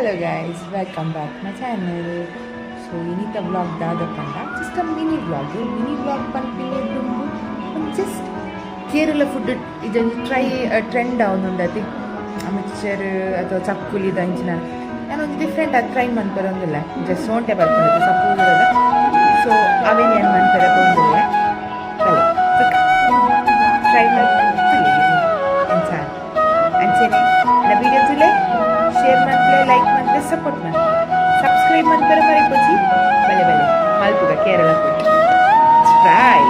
Hello guys, welcome back to my channel. So inita vlog dada panda just a mini vlog panpinedum just Kerala food idanji try trend down undati amachar atho chakkuli danchina ನಾನು ಒಂದು different ಆಗಿ try ಮಾಡ್ಬರೋಂಗಿಲ್ಲ just ಸೋಂಟೆ ಬರ್ಕೊಂಡು ಸಪೂರದ so ಅವೇನು ಏನು ಮಾಡ್ತಾರೆ ಬಂದಿಲ್ಲ try ಮಾಡ್ತೀನಿ ಅಂಚೆನೆ ನನ್ನ ವಿಡಿಯೋ ತುಲೆ ಶೇರ್ ಮಾಡ್ತಲೇ ಲೈಕ್ ಮಾಡ್ತಲೇ ಸಪೋರ್ಟ್ ಮಾಡಿ ಸಬ್ಸ್ಕ್ರೈಬ್ ಮಾಡ್ತಾರೆ ಮರಿಪೋಚಿ ಬಲೆ ಬಲೆ ಮಲ್ಪುಗ ಕೇರಳ ಫುಡ್ ಟ್ರೈ